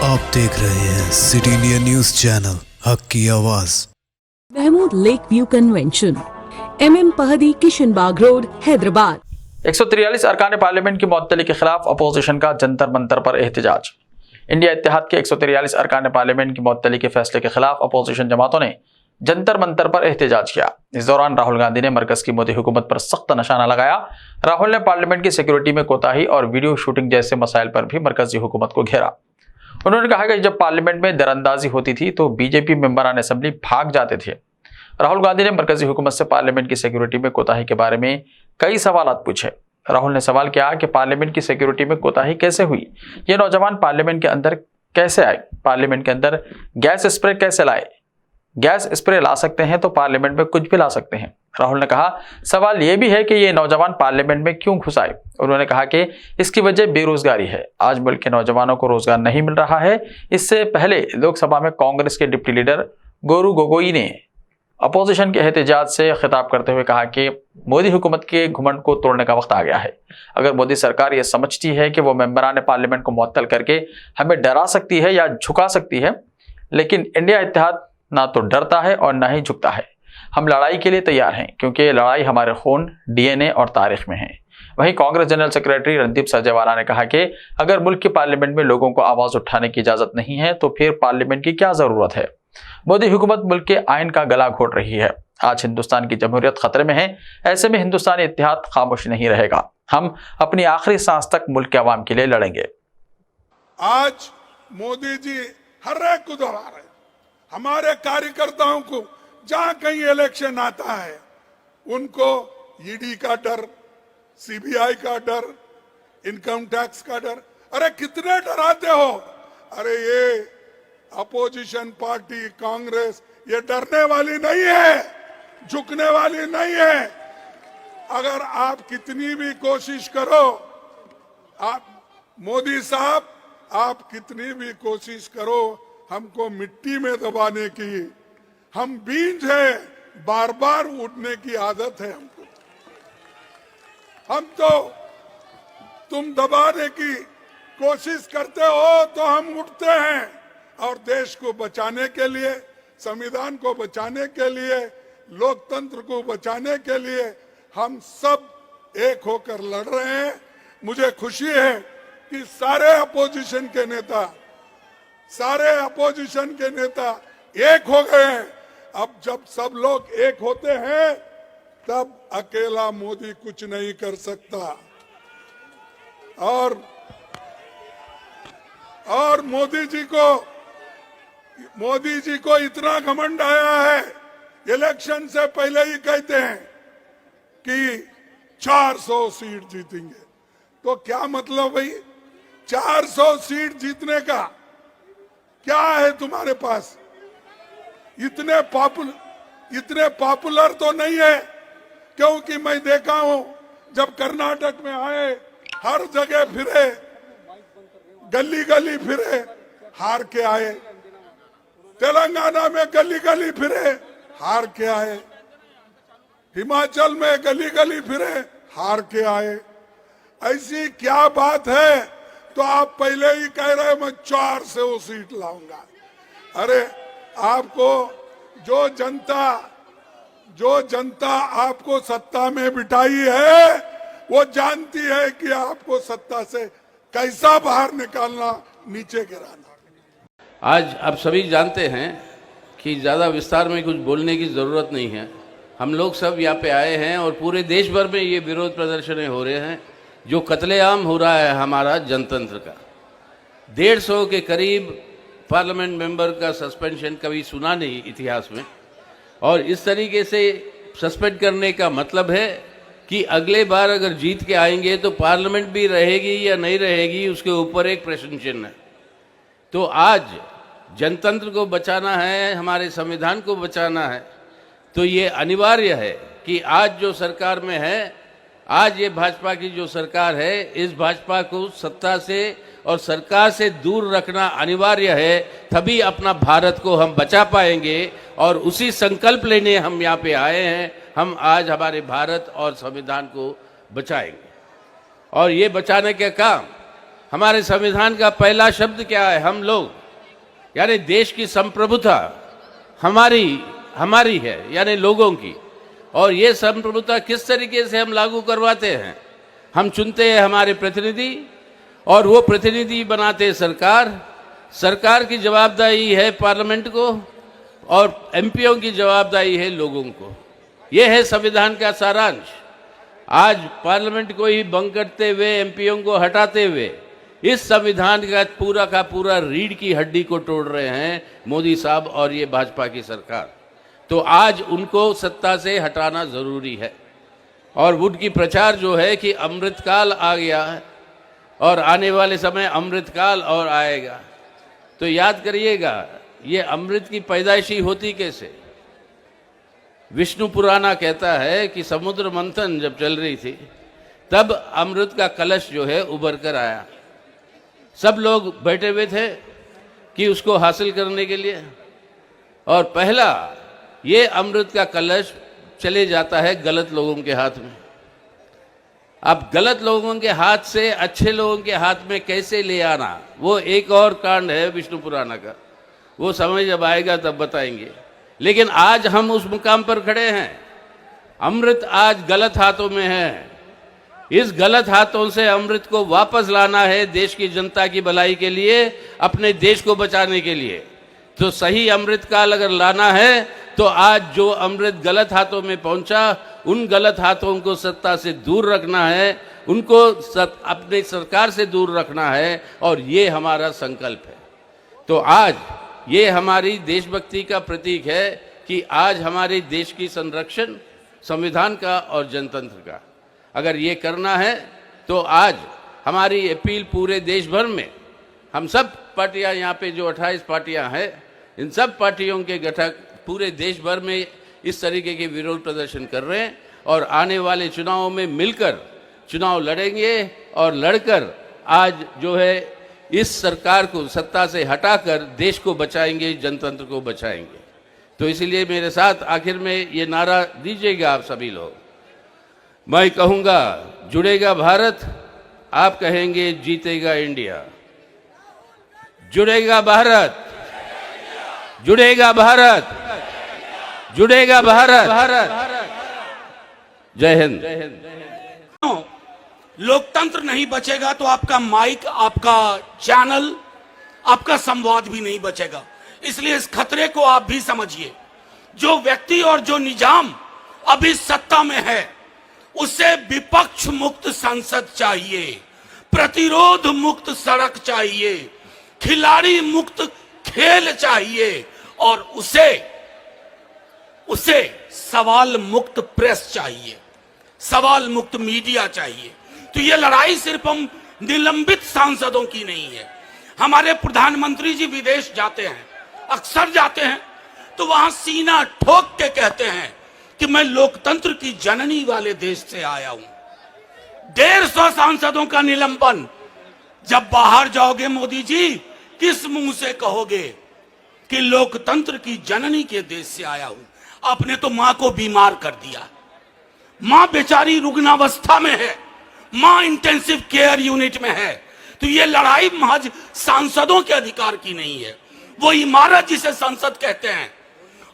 आप देख रहे हैं सिटी इंडिया न्यूज चैनल, हक की आवाज। Mahmood lake view convention, MM Pahadi, Kishan Bagh road, Hyderabad. 143 अरकान पार्लियामेंट की मुअत्तली के खिलाफ अपोजिशन का जंतर मंतर पर एहतजाज। इंडिया इत्तेहाद के 143 अरकान पार्लियामेंट की मुअत्तली के फैसले के खिलाफ अपोजिशन जमातों ने जंतर मंतर पर एहतजाज किया। इस दौरान राहुल गांधी ने मरकज की मोदी हुकूमत पर सख्त निशाना लगाया। राहुल ने पार्लियामेंट की सिक्योरिटी में कोताही और वीडियो शूटिंग जैसे मसाइल पर भी मरकजी हुकूमत को घेरा। उन्होंने कहा कि जब पार्लियामेंट में दरअंदाजी होती थी तो बीजेपी मेंबरान असेंबली भाग जाते थे। राहुल गांधी ने मरकजी हुकूमत से पार्लियामेंट की सिक्योरिटी में कोताही के बारे में कई सवाल पूछे। राहुल ने सवाल किया कि पार्लियामेंट की सिक्योरिटी में कोताही कैसे हुई, ये नौजवान पार्लियामेंट के अंदर कैसे आए, पार्लियामेंट के अंदर गैस स्प्रे कैसे लाए, गैस स्प्रे ला सकते हैं तो पार्लियामेंट में कुछ भी ला सकते हैं। राहुल ने कहा सवाल यह भी है कि ये नौजवान पार्लियामेंट में क्यों घुस आए। उन्होंने कहा कि इसकी वजह बेरोजगारी है। आज मुल्क के नौजवानों को रोजगार नहीं मिल रहा है। इससे पहले लोकसभा में कांग्रेस के डिप्टी लीडर गौरू गोगोई ने अपोजिशन के एहतजाज से खिताब करते हुए कहा कि मोदी हुकूमत के घुमंड को तोड़ने का वक्त आ गया है। अगर मोदी सरकार ये समझती है कि वो मेंबरान पार्लियामेंट को मुअत्तल करके हमें डरा सकती है या झुका सकती है, लेकिन इंडिया इत्तेहाद ना तो डरता है और ना ही झुकता है। हम लड़ाई के लिए तैयार हैं क्योंकि लड़ाई हमारे खून, DNA और तारीख में है। वहीं कांग्रेस जनरल सेक्रेटरी रणदीप सुरजेवाला ने कहा कि अगर मुल्क की पार्लियामेंट में लोगों को आवाज उठाने की इजाजत नहीं है तो फिर पार्लियामेंट की क्या जरूरत है। मोदी हुकूमत मुल्क के आइन का गला घोट रही है। आज हिंदुस्तान की जमहूरियत खतरे में है। ऐसे में हिंदुस्तानी इत्तेहाद खामोश नहीं रहेगा। हम अपनी आखिरी सांस तक मुल्क के अवाम के लिए लड़ेंगे। आज मोदी जी हर एक को दोहरा रहे, हमारे कार्यकर्ताओं को जहां कहीं इलेक्शन आता है उनको ईडी का डर, CBI का डर, इनकम टैक्स का डर। अरे कितने डराते हो। अरे ये अपोजिशन पार्टी कांग्रेस ये डरने वाली नहीं है, झुकने वाली नहीं है। अगर आप कितनी भी कोशिश करो, आप मोदी साहब आप कितनी भी कोशिश करो हमको मिट्टी में दबाने की, हम बीज है, बार बार उठने की आदत है हमको। हम तो तुम दबाने की कोशिश करते हो तो हम उठते हैं और देश को बचाने के लिए, संविधान को बचाने के लिए, लोकतंत्र को बचाने के लिए हम सब एक होकर लड़ रहे हैं। मुझे खुशी है कि सारे अपोजिशन के नेता एक हो गए हैं। अब जब सब लोग एक होते हैं तब अकेला मोदी कुछ नहीं कर सकता। और मोदी जी को इतना घमंड आया है, इलेक्शन से पहले ही कहते हैं कि 400 सीट जीतेंगे। तो क्या मतलब भाई, 400 सीट जीतने का क्या है तुम्हारे पास? इतने पॉपुलर तो नहीं है, क्योंकि मैं देखा हूं जब कर्नाटक में आए हर जगह फिरे, गली गली फिरे, हार के आए। तेलंगाना में गली गली फिरे, हार के आए। हिमाचल में गली गली फिरे, हार के आए। ऐसी क्या बात है? तो आप पहले ही कह रहे मैं 400 सीट लाऊंगा। अरे आपको जो जनता आपको सत्ता में बिठाई है वो जानती है कि आपको सत्ता से कैसा बाहर निकालना, नीचे गिराना। आज आप सभी जानते हैं कि ज़्यादा विस्तार में कुछ बोलने की ज़रूरत नहीं है। हम लोग सब यहाँ पे आए हैं और पूरे देश भर में ये विरोध प्रदर्शन हो रहे हैं। जो कत्लेआम हो रहा है हमारा जनतंत्र का, 150 के करीब पार्लियामेंट मेंबर का सस्पेंशन कभी सुना नहीं इतिहास में। और इस तरीके से सस्पेंड करने का मतलब है कि अगले बार अगर जीत के आएंगे तो पार्लियामेंट भी रहेगी या नहीं रहेगी, उसके ऊपर एक प्रश्न चिन्ह है। तो आज जनतंत्र को बचाना है, हमारे संविधान को बचाना है, तो ये अनिवार्य है कि आज जो सरकार में है, आज ये भाजपा की जो सरकार है, इस भाजपा को सत्ता से और सरकार से दूर रखना अनिवार्य है। तभी अपना भारत को हम बचा पाएंगे और उसी संकल्प लेने हम यहाँ पे आए हैं। हम आज हमारे भारत और संविधान को बचाएंगे और ये बचाने का काम हमारे संविधान का पहला शब्द क्या है? हम लोग, यानी देश की संप्रभुता हमारी है, यानी लोगों की। और ये संप्रभुता किस तरीके से हम लागू करवाते हैं? हम चुनते हैं हमारे प्रतिनिधि और वो प्रतिनिधि बनाते सरकार की जवाबदारी है पार्लियामेंट को और एमपीओ की जवाबदारी है लोगों को। ये है संविधान का सारांश। आज पार्लियामेंट को ही भंग करते हुए, एमपीओ को हटाते हुए इस संविधान का पूरा रीढ़ की हड्डी को तोड़ रहे हैं मोदी साहब और ये भाजपा की सरकार। तो आज उनको सत्ता से हटाना जरूरी है। और उनकी प्रचार जो है कि अमृतकाल आ गया है और आने वाले समय अमृतकाल और आएगा, तो याद करिएगा ये अमृत की पैदाइशी होती कैसे? विष्णु पुराना कहता है कि समुद्र मंथन जब चल रही थी तब अमृत का कलश जो है उभर कर आया। सब लोग बैठे हुए थे कि उसको हासिल करने के लिए, और पहला ये अमृत का कलश चले जाता है गलत लोगों के हाथ में। अब गलत लोगों के हाथ से अच्छे लोगों के हाथ में कैसे ले आना, वो एक और कांड है विष्णु पुराना का। वो समय जब आएगा तब बताएंगे। लेकिन आज हम उस मुकाम पर खड़े हैं। अमृत आज गलत हाथों में है। इस गलत हाथों से अमृत को वापस लाना है देश की जनता की भलाई के लिए, अपने देश को बचाने के लिए। तो सही अमृत काल अगर लाना है तो आज जो अमृत गलत हाथों में पहुंचा, उन गलत हाथों को सत्ता से दूर रखना है, उनको अपने सरकार से दूर रखना है, और ये हमारा संकल्प है। तो आज ये हमारी देशभक्ति का प्रतीक है कि आज हमारे देश की संरक्षण संविधान का और जनतंत्र का अगर ये करना है तो आज हमारी अपील पूरे देश भर में, हम सब पार्टियां यहाँ पे जो 28 पार्टियां हैं, इन सब पार्टियों के घटक पूरे देश भर में इस तरीके के विरोध प्रदर्शन कर रहे हैं और आने वाले चुनावों में मिलकर चुनाव लड़ेंगे और लड़कर आज जो है इस सरकार को सत्ता से हटाकर देश को बचाएंगे, जनतंत्र को बचाएंगे। तो इसलिए मेरे साथ आखिर में ये नारा दीजिएगा आप सभी लोग। मैं कहूँगा जुड़ेगा भारत, आप कहेंगे जीतेगा इंडिया। जुड़ेगा भारत, जुड़ेगा भारत, जुड़ेगा भारत। जय हिंद। लोकतंत्र नहीं बचेगा तो आपका माइक, आपका चैनल, आपका संवाद भी नहीं बचेगा। इसलिए इस खतरे को आप भी समझिए। जो व्यक्ति और जो निजाम अभी सत्ता में है उसे विपक्ष मुक्त संसद चाहिए, प्रतिरोध मुक्त सड़क चाहिए, खिलाड़ी मुक्त खेल चाहिए और उसे सवाल मुक्त प्रेस चाहिए, सवाल मुक्त मीडिया चाहिए। तो ये लड़ाई सिर्फ हम निलंबित सांसदों की नहीं है। हमारे प्रधानमंत्री जी विदेश जाते हैं, अक्सर जाते हैं, तो वहां सीना ठोक के कहते हैं कि मैं लोकतंत्र की जननी वाले देश से आया हूं। 150 सांसदों का निलंबन। जब बाहर जाओगे मोदी जी, किस मुंह से कहोगे कि लोकतंत्र की जननी के देश से आया हूं? आपने तो मां को बीमार कर दिया। मां बेचारी रुग्णावस्था में है, मां इंटेंसिव केयर यूनिट में है। तो ये लड़ाई महज सांसदों के अधिकार की नहीं है। वो इमारत जिसे संसद कहते हैं,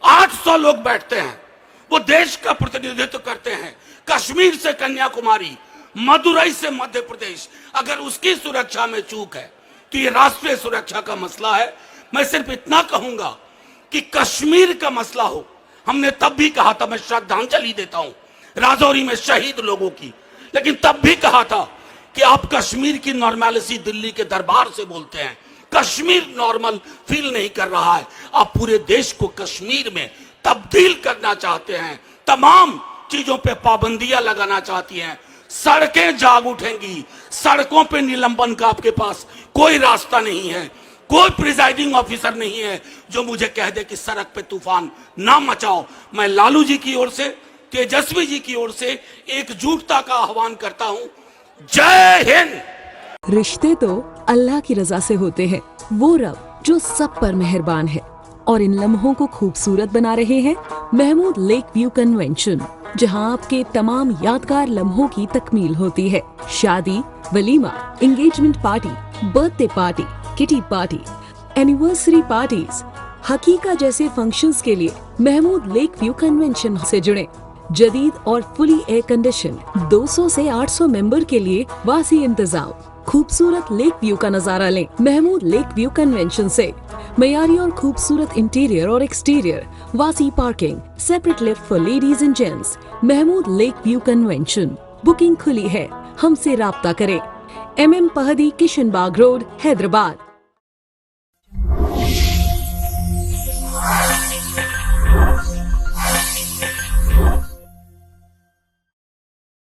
800 लोग बैठते हैं, वो देश का प्रतिनिधित्व करते हैं। कश्मीर से कन्याकुमारी, मदुरई से मध्य प्रदेश, अगर उसकी सुरक्षा में चूक है तो ये राष्ट्रीय सुरक्षा का मसला है। मैं सिर्फ इतना कहूंगा कि कश्मीर का मसला हो, हमने तब भी कहा था, मैं श्रद्धांजलि देता हूं राजौरी में शहीद लोगों की, लेकिन तब भी कहा था कि आप कश्मीर की नॉर्मलिटी दिल्ली के दरबार से बोलते हैं। कश्मीर नॉर्मल फील नहीं कर रहा है। आप पूरे देश को कश्मीर में तब्दील करना चाहते हैं, तमाम चीजों पे पाबंदियां लगाना चाहती हैं। सड़कें जाग उठेंगी, सड़कों पे निलंबन का आपके पास कोई रास्ता नहीं है। कोई प्रिजाइडिंग ऑफिसर नहीं है जो मुझे कह दे कि सड़क पे तूफान ना मचाओ। मैं लालू जी की ओर से, तेजस्वी जी की ओर से एकजुटता का आह्वान करता हूं। जय हिंद। रिश्ते तो अल्लाह की रजा से होते हैं, वो रब जो सब पर मेहरबान है। और इन लम्हों को खूबसूरत बना रहे हैं महमूद लेक व्यू कन्वेंशन, जहां आपके तमाम यादगार लम्हों की तकमील होती है। शादी, वलीमा, engagement party, birthday party, kitty party, anniversary parties, हकीका जैसे फंक्शंस के लिए महमूद लेक व्यू कन्वेंशन से जुड़े। जदीद और फुली एयर कंडीशन 200 से 800 मेंबर के लिए वासी इंतजाम। खूबसूरत लेक व्यू का नजारा लें महमूद लेक व्यू कन्वेंशन से। मयारी और खूबसूरत इंटीरियर और एक्सटीरियर, वासी parking, separate lift for ladies and gents. Mahmood lake view convention. Booking खुली है, हमसे राब्ता करें। MM Pahadi, Kishan Bagh road, Hyderabad.